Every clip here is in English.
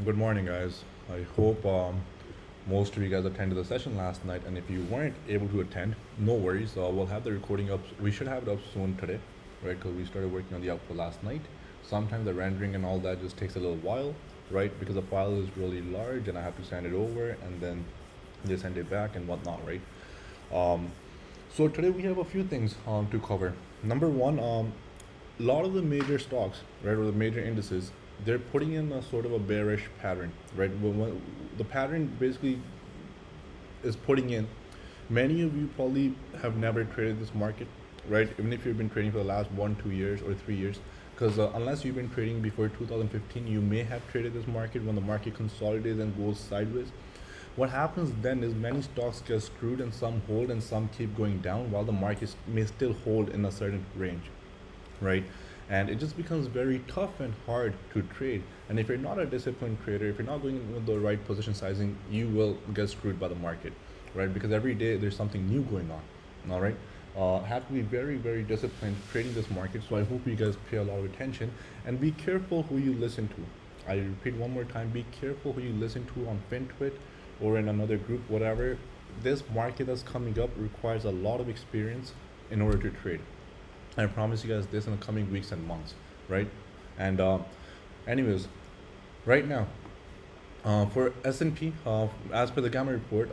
Good morning, guys. I hope most of you guys attended the session last night, and if you weren't able to attend, no worries. We'll have the recording up. We should have it up soon today, right? Because we started working on the output last night. Sometimes the rendering and all that just takes a little while, right? Because the file is really large, and I have to send it over, and then they send it back and whatnot, right? Um, so today we have a few things to cover. Number one, a lot of the major stocks, right, or the major indices, they're putting in a sort of a bearish pattern, right? The pattern basically is putting in. Many of you probably have never traded this market, right? Even if you've been trading for the last 1, 2 years, or 3 years, because unless you've been trading before 2015, you may have traded this market when the market consolidates and goes sideways. What happens then is many stocks get screwed and some hold and some keep going down while the market may still hold in a certain range, right? And it just becomes very tough and hard to trade. And if you're not a disciplined trader, if you're not going with the right position sizing, you will get screwed by the market, right? Because every day there's something new going on. All right. Have to be very, very disciplined trading this market. So I hope you guys pay a lot of attention and be careful who you listen to. I repeat one more time: be careful who you listen to on FinTwit or in another group, whatever. This market that's coming up requires a lot of experience in order to trade. I promise you guys this in the coming weeks and months, right? And anyways, right now, for S&P, as per the Gamma report,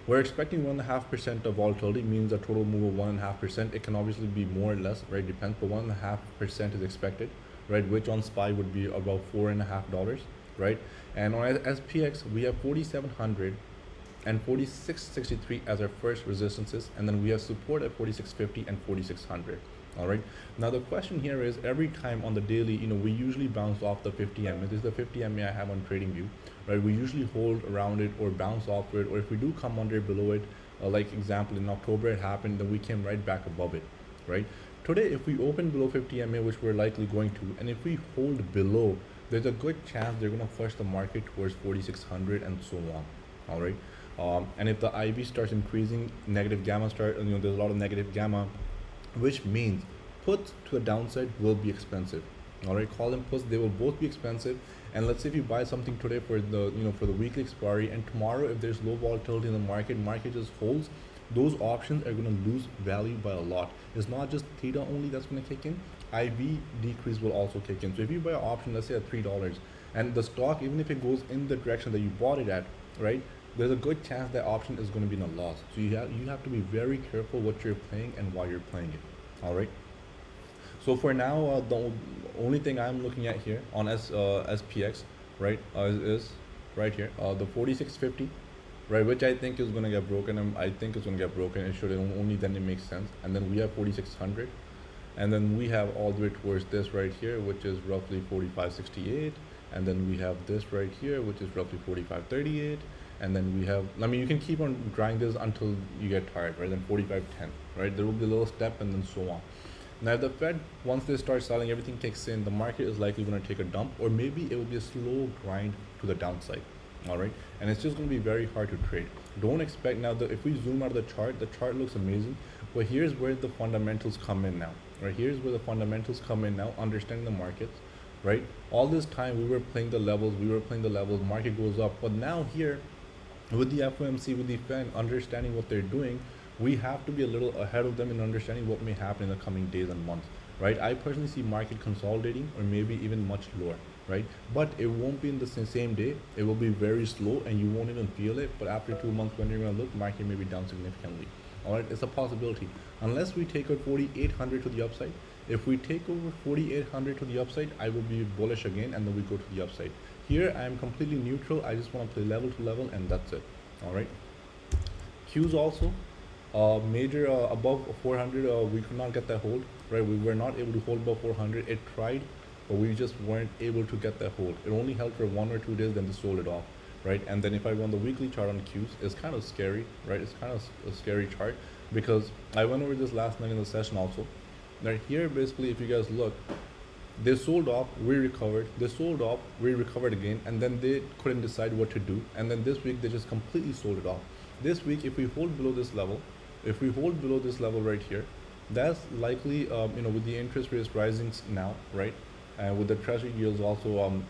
we're expecting 1.5% of volatility, means a total move of 1.5%. It can obviously be more or less, right? Depends, but 1.5% is expected, right? Which on SPY would be about $4.50, right? And on SPX, we have 4,700 and 4663 as our first resistances, and then we have support at 4650 and 4600. All right, now the question here is, every time on the daily, we usually bounce off the 50 MA. This is the 50 MA I have on TradingView, right? We usually hold around it or bounce off it, or if we do come under below it, like example in October it happened, then we came right back above it, right? Today, if we open below 50 MA, which we're likely going to, and if we hold below, there's a good chance they're going to push the market towards 4600 and so on. All right. And if the IV starts increasing, negative gamma there's a lot of negative gamma, which means puts to the downside will be expensive. All right, call them puts, they will both be expensive. And let's say if you buy something today for the weekly expiry, and tomorrow if there's low volatility in the market just holds, those options are going to lose value by a lot. It's not just theta only that's going to kick in, IV decrease will also kick in. So if you buy an option, let's say at $3, and the stock, even if it goes in the direction that you bought it at, right, there's a good chance that option is going to be in a loss. So you have to be very careful what you're playing and why you're playing it. All right. So for now, the only thing I'm looking at here on SPX, right, is right here, the 4650, right, which I think is going to get broken. I think it's going to get broken. It should only then it makes sense. And then we have 4600, and then we have all the way towards this right here, which is roughly 4568, and then we have this right here, which is roughly 4538. And then we have, I mean, you can keep on grinding this until you get tired, right? Then 4510, right? There will be a little step and then so on. Now the Fed, once they start selling, everything kicks in, the market is likely going to take a dump, or maybe it will be a slow grind to the downside. All right, and it's just going to be very hard to trade. Don't expect now that if we zoom out of the chart looks amazing, but here's where the fundamentals come in now, right? Here's where the fundamentals come in now, understanding the markets, right? All this time we were playing the levels, market goes up, but now here with the FOMC, with the Fed, understanding what they're doing, we have to be a little ahead of them in understanding what may happen in the coming days and months, right? I personally see market consolidating or maybe even much lower, right? But it won't be in the same day. It will be very slow and you won't even feel it. But after 2 months, when you're going to look, market may be down significantly. All right, it's a possibility. Unless we take out 4,800 to the upside. If we take over 4,800 to the upside, I will be bullish again, and then we go to the upside. Here, I am completely neutral. I just want to play level to level, and that's it. All right. Qs also, major above 400, we could not get that hold, right? We were not able to hold above 400. It tried, but we just weren't able to get that hold. It only held for 1 or 2 days, then they sold it off, right? And then if I go on the weekly chart on Qs, it's kind of scary, right? It's kind of a scary chart because I went over this last night in the session also. Now here, basically, if you guys look, they sold off, we recovered, they sold off, we recovered again, and then they couldn't decide what to do. And then this week, they just completely sold it off. This week, if we hold below this level, right here, that's likely, with the interest rates rising now, right? And with the treasury yields also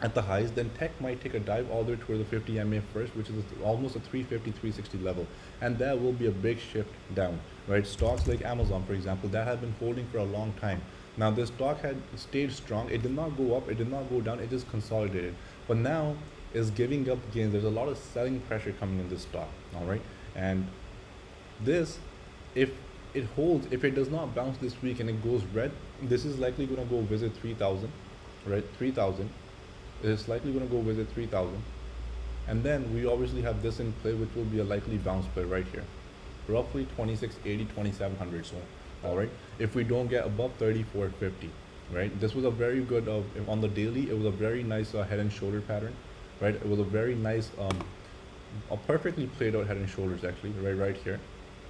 at the highs, then tech might take a dive all the way toward the 50 MA first, which is almost a 350, 360 level. And that will be a big shift down, right? Stocks like Amazon, for example, that have been holding for a long time. Now, this stock had stayed strong. It did not go up, it did not go down, it just consolidated. But now is giving up gains. There's a lot of selling pressure coming in this stock, all right? And this, if it holds, if it does not bounce this week and it goes red, this is likely going to go visit 3,000, right? 3,000. It's likely going to go visit 3,000. And then we obviously have this in play, which will be a likely bounce play right here. Roughly 2680, 2700 zone, all right? If we don't get above 3450, right? This was a very good, on the daily, it was a very nice head and shoulder pattern, right? It was a very nice, a perfectly played out head and shoulders actually, right here,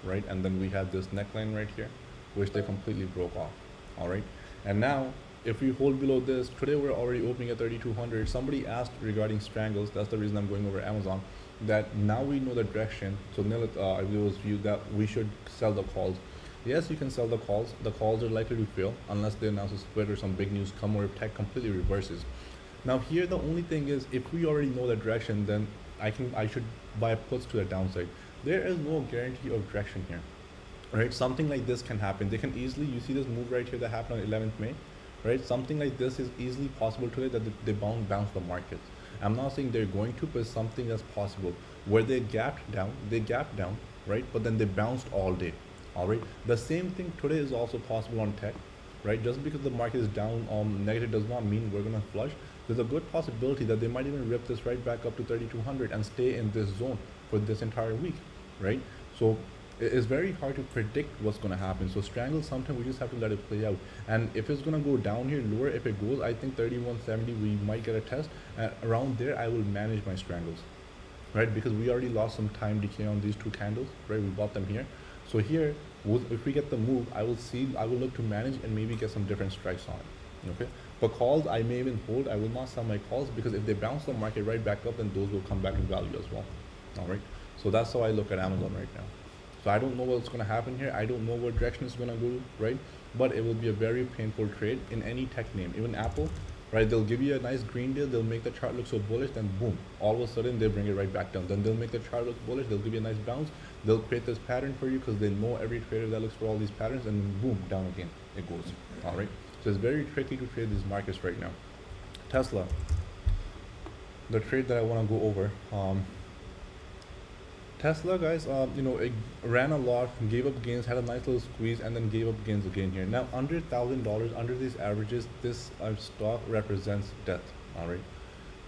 right? And then we had this neckline right here, which they completely broke off, all right? And now, if we hold below this, today we're already opening at 3,200. Somebody asked regarding strangles, that's the reason I'm going over Amazon, that now we know the direction. So Nilit, I was viewed that we should sell the calls. Yes, you can sell the calls. The calls are likely to fail unless they announce a split or some big news come or if tech completely reverses. Now here, the only thing is, if we already know the direction, then I should buy puts to the downside. There is no guarantee of direction here, right? Something like this can happen. They can easily, you see this move right here that happened on 11th May, right? Something like this is easily possible today that they bounce the markets. I'm not saying they're going to, but it's something that's possible. Where they gapped down, right? But then they bounced all day, all right? The same thing today is also possible on tech, right? Just because the market is down negative does not mean we're gonna flush. There's a good possibility that they might even rip this right back up to 3,200 and stay in this zone for this entire week, right? So it's very hard to predict what's going to happen. So strangle, sometimes we just have to let it play out. And if it's going to go down here lower, if it goes, I think 3170, we might get a test. Around there, I will manage my strangles, right? Because we already lost some time decay on these two candles, right? We bought them here. So here, if we get the move, I will look to manage and maybe get some different strikes on it, okay? For calls, I may even hold. I will not sell my calls because if they bounce the market right back up, then those will come back in value as well, all right? So that's how I look at Amazon right now. So I don't know what's going to happen here. I don't know what direction it's going to go, right? But it will be a very painful trade in any tech name, even Apple, right? They'll give you a nice green deal. They'll make the chart look so bullish, then boom, all of a sudden they bring it right back down. Then they'll make the chart look bullish. They'll give you a nice bounce. They'll create this pattern for you because they know every trader that looks for all these patterns, and boom, down again it goes, all right? So it's very tricky to trade these markets right now. Tesla, the trade that I want to go over. Tesla, guys, it ran a lot, gave up gains, had a nice little squeeze, and then gave up gains again here. Now, under $1,000, under these averages, this stock represents death, all right?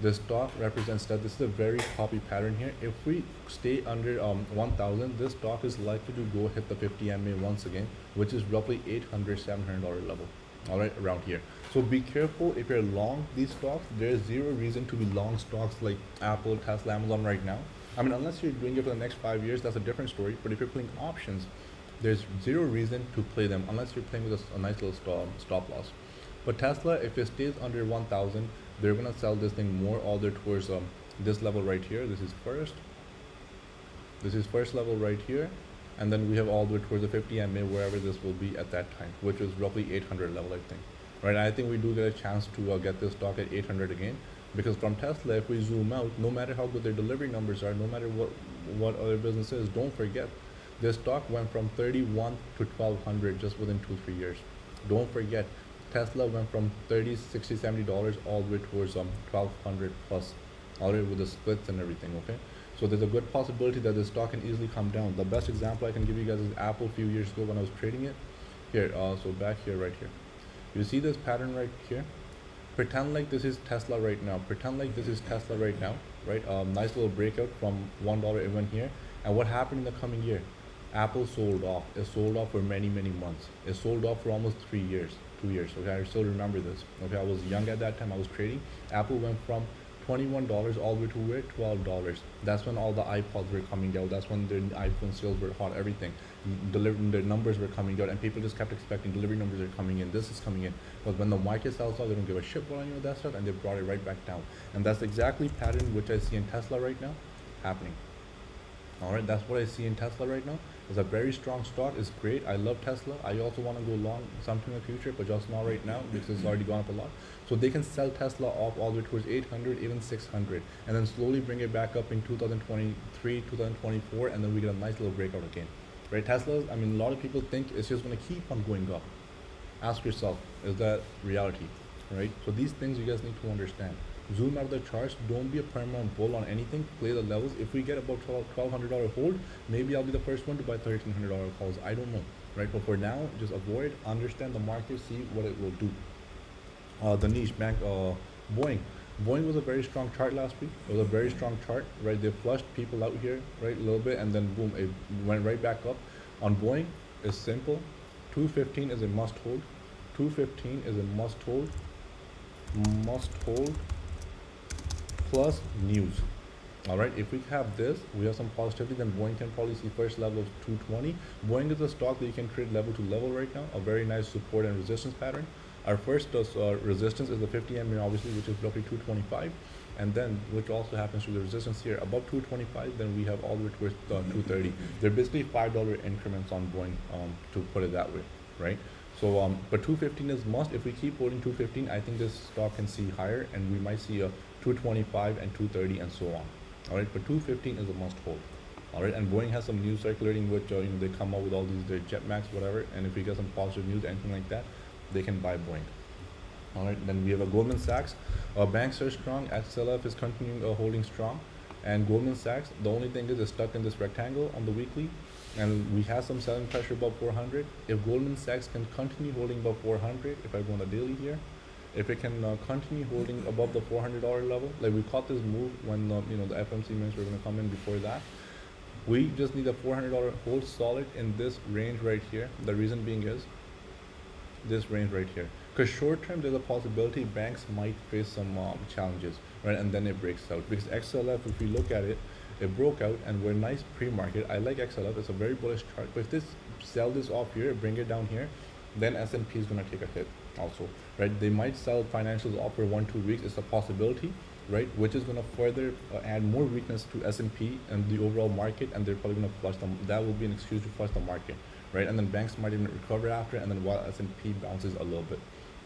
This stock represents death. This is a very copy pattern here. If we stay under 1,000, this stock is likely to go hit the 50 MA once again, which is roughly $800, $700 level, all right, around here. So be careful if you're long these stocks. There's zero reason to be long stocks like Apple, Tesla, Amazon right now. I mean, unless you're doing it for the next 5 years, that's a different story. But if you're playing options, there's zero reason to play them unless you're playing with a nice little stop loss. But Tesla, if it stays under 1,000, they're gonna sell this thing more all the way towards this level right here. This is first level right here, and then we have all the way towards the 50 MA wherever this will be at that time, which is roughly 800 level, I think. Right? I think we do get a chance to get this stock at 800 again. Because from Tesla, if we zoom out, no matter how good their delivery numbers are, no matter what other business is, don't forget, their stock went from 31 to 1,200 just within 2-3 years. Don't forget, Tesla went from $30, $60, $70 all the way towards 1,200 plus, already with the splits and everything, okay? So there's a good possibility that the stock can easily come down. The best example I can give you guys is Apple a few years ago when I was trading it. Here, so back here, right here. You see this pattern right here? Pretend like this is Tesla right now. Right? Nice little breakout from $1 even here. And what happened in the coming year? Apple sold off. It sold off for many, many months. It sold off for almost 3 years, 2 years. Okay, I still remember this. Okay, I was young at that time. I was trading. Apple went from $21 all the way to where? $12. That's when all the iPods were coming out. That's when the iPhone sales were hot. Everything, the numbers were coming out, and people just kept expecting delivery numbers are coming in. This is coming in. But when the market sells out, they don't give a shit about any of that stuff, and they brought it right back down. And that's exactly pattern which I see in Tesla right now happening. All right, that's what I see in Tesla right now. It's a very strong stock. It's great. I love Tesla. I also want to go long sometime in the future, but just not right now because it's already gone up a lot. So they can sell Tesla off all the way towards 800, even 600, and then slowly bring it back up in 2023, 2024, and then we get a nice little breakout again. Right? Tesla, I mean, a lot of people think it's just going to keep on going up. Ask yourself, is that reality? Right? So these things you guys need to understand. Zoom out of the charts. Don't be a permanent bull on anything. Play the levels. If we get about $1,200 hold, maybe I'll be the first one to buy $1,300 calls. I don't know, right? But for now, just avoid, understand the market, see what it will do. The niche bank, Boeing. Boeing was a very strong chart last week. It was a very strong chart, right? They flushed people out here, right, a little bit, and then boom, it went right back up. On Boeing, it's simple. 215 is a must hold. 215 is a must hold. Must hold plus news. All right, if we have this, we have some positivity, then Boeing can probably see first level of 220. Boeing is a stock that you can trade level to level right now, a very nice support and resistance pattern. Our first resistance is the 50 MA, obviously, which is roughly 225, and then which also happens to the resistance here above 225. Then we have all the way towards 230. They're basically $5 increments on Boeing, to put it that way, right? So, but 215 is must. If we keep holding 215, I think this stock can see higher, and we might see a 225 and 230 and so on. All right, but 215 is a must hold. All right, and Boeing has some news circulating, which they come up with all these their jet max, whatever. And if we get some positive news, anything like that, they can buy Boeing. All right, then we have a Goldman Sachs. Banks are strong. XLF is continuing holding strong, and Goldman Sachs. The only thing is, it's stuck in this rectangle on the weekly, and we have some selling pressure above 400. If Goldman Sachs can continue holding above 400, if I go on the daily here, if it can continue holding above the $400 level, like we caught this move when the FMC minutes were going to come in before that. We just need a $400 hold solid in this range right here. The reason being is this range right here, because short term there's a possibility banks might face some challenges, right? And then it breaks out, because XLF, if we look at it, it broke out and we're nice pre-market. I like XLF. It's a very bullish chart, but if this sell this off here, bring it down here, then S&P is going to take a hit also, right? They might sell financials off for 1-2 weeks. It's a possibility, right? Which is going to further add more weakness to S&P and the overall market, and they're probably going to flush them. That will be an excuse to flush the market, right? And then banks might even recover after, and then while S&P bounces a little bit,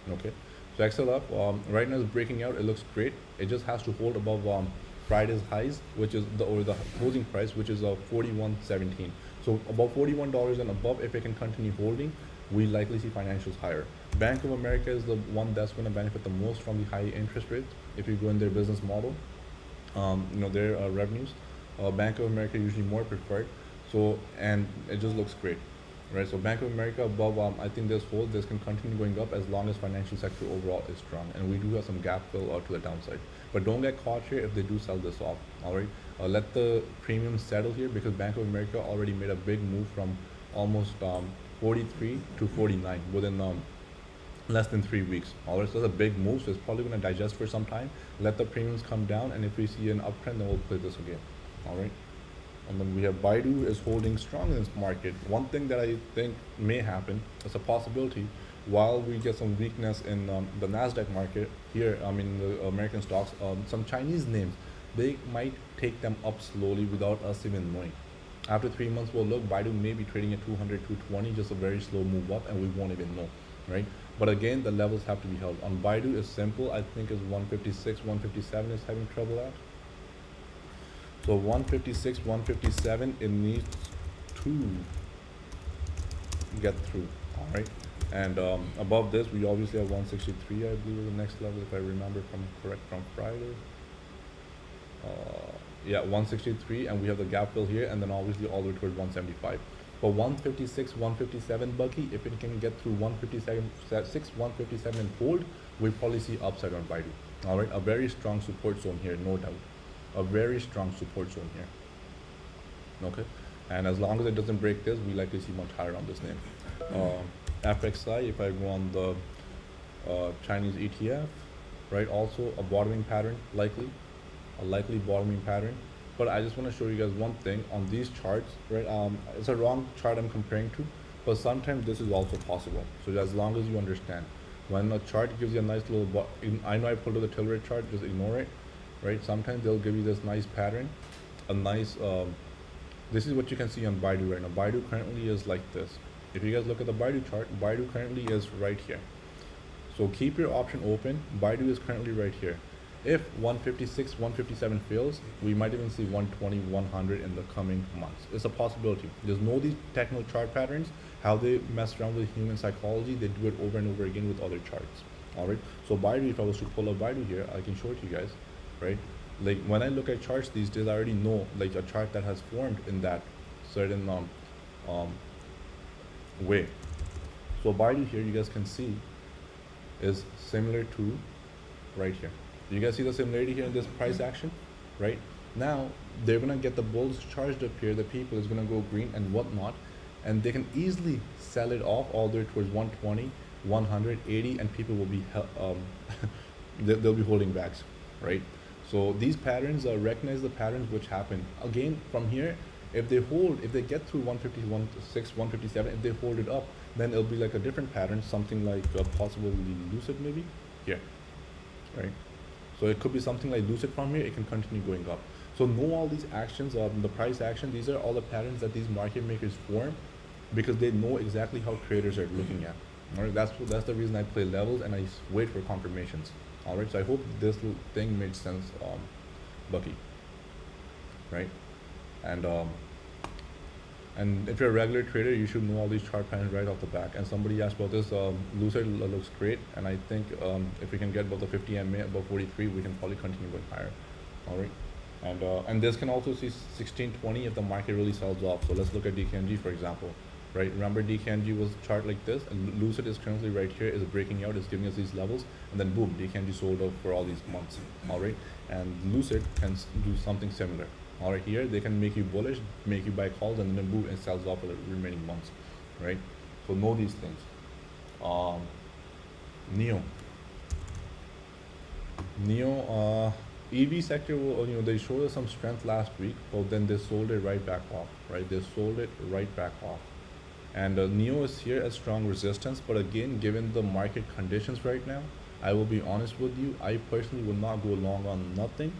okay? So XLF right now is breaking out. It looks great. It just has to hold above Friday's highs, which is the closing price, which is 41.17. So about $41 and above, if it can continue holding, we likely see financials higher. Bank of America is the one that's going to benefit the most from the high interest rates. If you go in their business model, their revenues, Bank of America usually more preferred. So, and it just looks great, right? So Bank of America above, I think this can continue going up as long as financial sector overall is strong, and we do have some gap fill to the downside. But don't get caught here if they do sell this off. All right, let the premium settle here, because Bank of America already made a big move from almost 43 to 49 within less than 3 weeks. All right, so that's a big move. So it's probably going to digest for some time. Let the premiums come down, and if we see an uptrend, then we'll play this again. All right. And then we have Baidu is holding strong in this market. One thing that I think may happen, it's a possibility, while we get some weakness in the Nasdaq market here, the American stocks, some Chinese names, they might take them up slowly without us even knowing. After 3 months, we'll look, Baidu may be trading at 200, 220, just a very slow move up, and we won't even know, right? But again, the levels have to be held. On Baidu, is simple. I think is 156, 157 is having trouble at. So 156, 157, it needs to get through, all right? And above this, we obviously have 163, I believe, is the next level, if I remember from Friday. Yeah, 163, and we have the gap fill here, and then obviously all the way towards 175. But 156, 157, Bucky, if it can get through 157, 157 and hold, we'll probably see upside on Baidu. All right, a very strong support zone here, no doubt. A very strong support zone here. Okay, and as long as it doesn't break this, we likely see much higher on this name. FXI, if I go on the Chinese ETF, right, also a bottoming pattern, a likely bottoming pattern. But I just want to show you guys one thing on these charts, right? It's a wrong chart I'm comparing to, but sometimes this is also possible. So as long as you understand, when a chart gives you a nice little, I know I pulled up the Tilray chart, just ignore it, right? Sometimes they'll give you this nice pattern, a nice This is what you can see on Baidu right now. Baidu currently is like this. If you guys look at the Baidu chart, Baidu currently is right here. So keep your option open. Baidu is currently right here. If 156, 157 fails, we might even see 120, 100 in the coming months. It's a possibility. Just know these technical chart patterns, how they mess around with human psychology. They do it over and over again with other charts. All right. So Baidu, if I was to pull up Baidu here, I can show it to you guys, right? Like when I look at charts these days, I already know like a chart that has formed in that certain way. So Baidu here, you guys can see, is similar to right here. You guys see the similarity here in this price action, right? Now they're gonna get the bulls charged up here. The people is gonna go green and whatnot, and they can easily sell it off all the way towards 120, 180, and people will be they'll be holding backs, right? So these patterns recognize the patterns which happen again from here. If they get through 150, 156, 157, if they hold it up, then it'll be like a different pattern, something like possibly Lucid maybe here, right? So it could be something like Lucid from here, it can continue going up. So know all these actions, the price action, these are all the patterns that these market makers form because they know exactly how traders are looking at. All right, that's the reason I play levels and I wait for confirmations. All right, so I hope this little thing made sense, Bucky, right? And if you're a regular trader, you should know all these chart patterns right off the back. And somebody asked about this, Lucid looks great, and I think if we can get above the 50 MA, above 43, we can probably continue going higher. All right, and this can also see 1620 if the market really sells off. So let's look at DKNG for example, right? Remember DKNG was a chart like this, and Lucid is currently right here, is breaking out, is giving us these levels, and then boom, DKNG sold out for all these months. All right, and Lucid can do something similar. All right, here they can make you bullish, make you buy calls, and then move and sells off for the remaining months, right? So know these things. Neo, EV sector will, they showed us some strength last week, but then they sold it right back off, right? They sold it right back off, and Neo is here as strong resistance. But again, given the market conditions right now, I will be honest with you, I personally will not go long on nothing.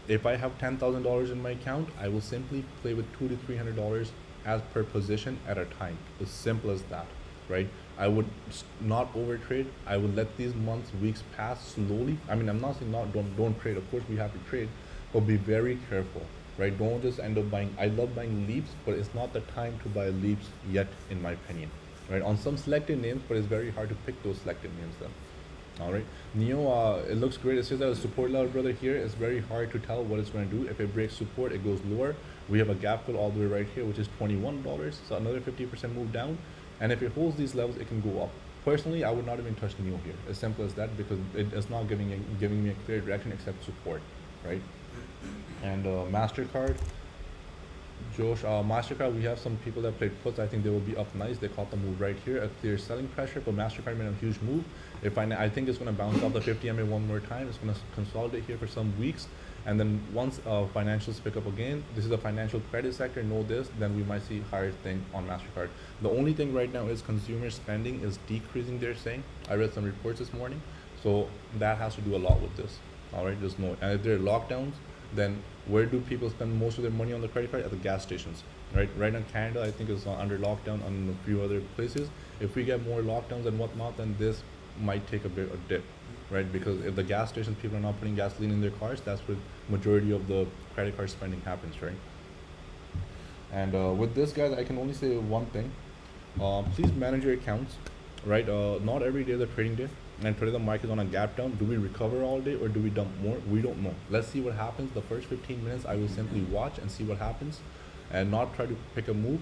If I have $10,000 in my account, I will simply play with $200 to $300 as per position at a time. As simple as that, right? I would not overtrade. I would let these months, weeks pass slowly. I mean, I'm not saying don't trade. Of course, we have to trade, but be very careful, right? Don't just end up buying. I love buying leaps, but it's not the time to buy leaps yet, in my opinion, right? On some selected names, but it's very hard to pick those selected names then. All right, Neo, it looks great. It says that a support level, brother. Here it's very hard to tell what it's going to do. If it breaks support, it goes lower. We have a gap fill all the way right here, which is $21, so another 50% move down. And if it holds these levels, it can go up. Personally, I would not even touch Neo here. As simple as that, because it is not giving me a clear direction except support, right? And Mastercard. Josh, Mastercard, we have some people that played puts. I think they will be up nice. They caught the move right here, a clear selling pressure, but Mastercard made a huge move. I think it's going to bounce off the 50 MA one more time. It's going to consolidate here for some weeks, and then once financials pick up again, this is the financial credit sector, know this, then we might see higher thing on Mastercard. The only thing right now is consumer spending is decreasing, they're saying. I read some reports this morning, so that has to do a lot with this. All right, just know. And if there are lockdowns, then where do people spend most of their money on the credit card? At the gas stations, right? Right now, Canada, I think, is under lockdown, and a few other places. If we get more lockdowns and whatnot, then this might take a bit of dip, right? Because if the gas stations, people are not putting gasoline in their cars, that's where majority of the credit card spending happens, right? And with this, guys, I can only say one thing. Please manage your accounts, right? Not every day is a trading day, and today the market is on a gap down. Do we recover all day or do we dump more? We don't know. Let's see what happens. The first 15 minutes, I will simply watch and see what happens, and not try to pick a move,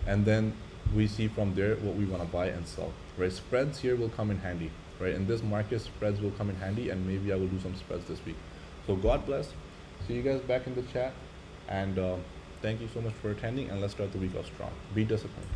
and then we see from there what we want to buy and sell, right? Spreads here will come in handy, right? In this market, spreads will come in handy, and maybe I will do some spreads this week. So God bless. See you guys back in the chat, and thank you so much for attending, and let's start the week off strong. Be disciplined.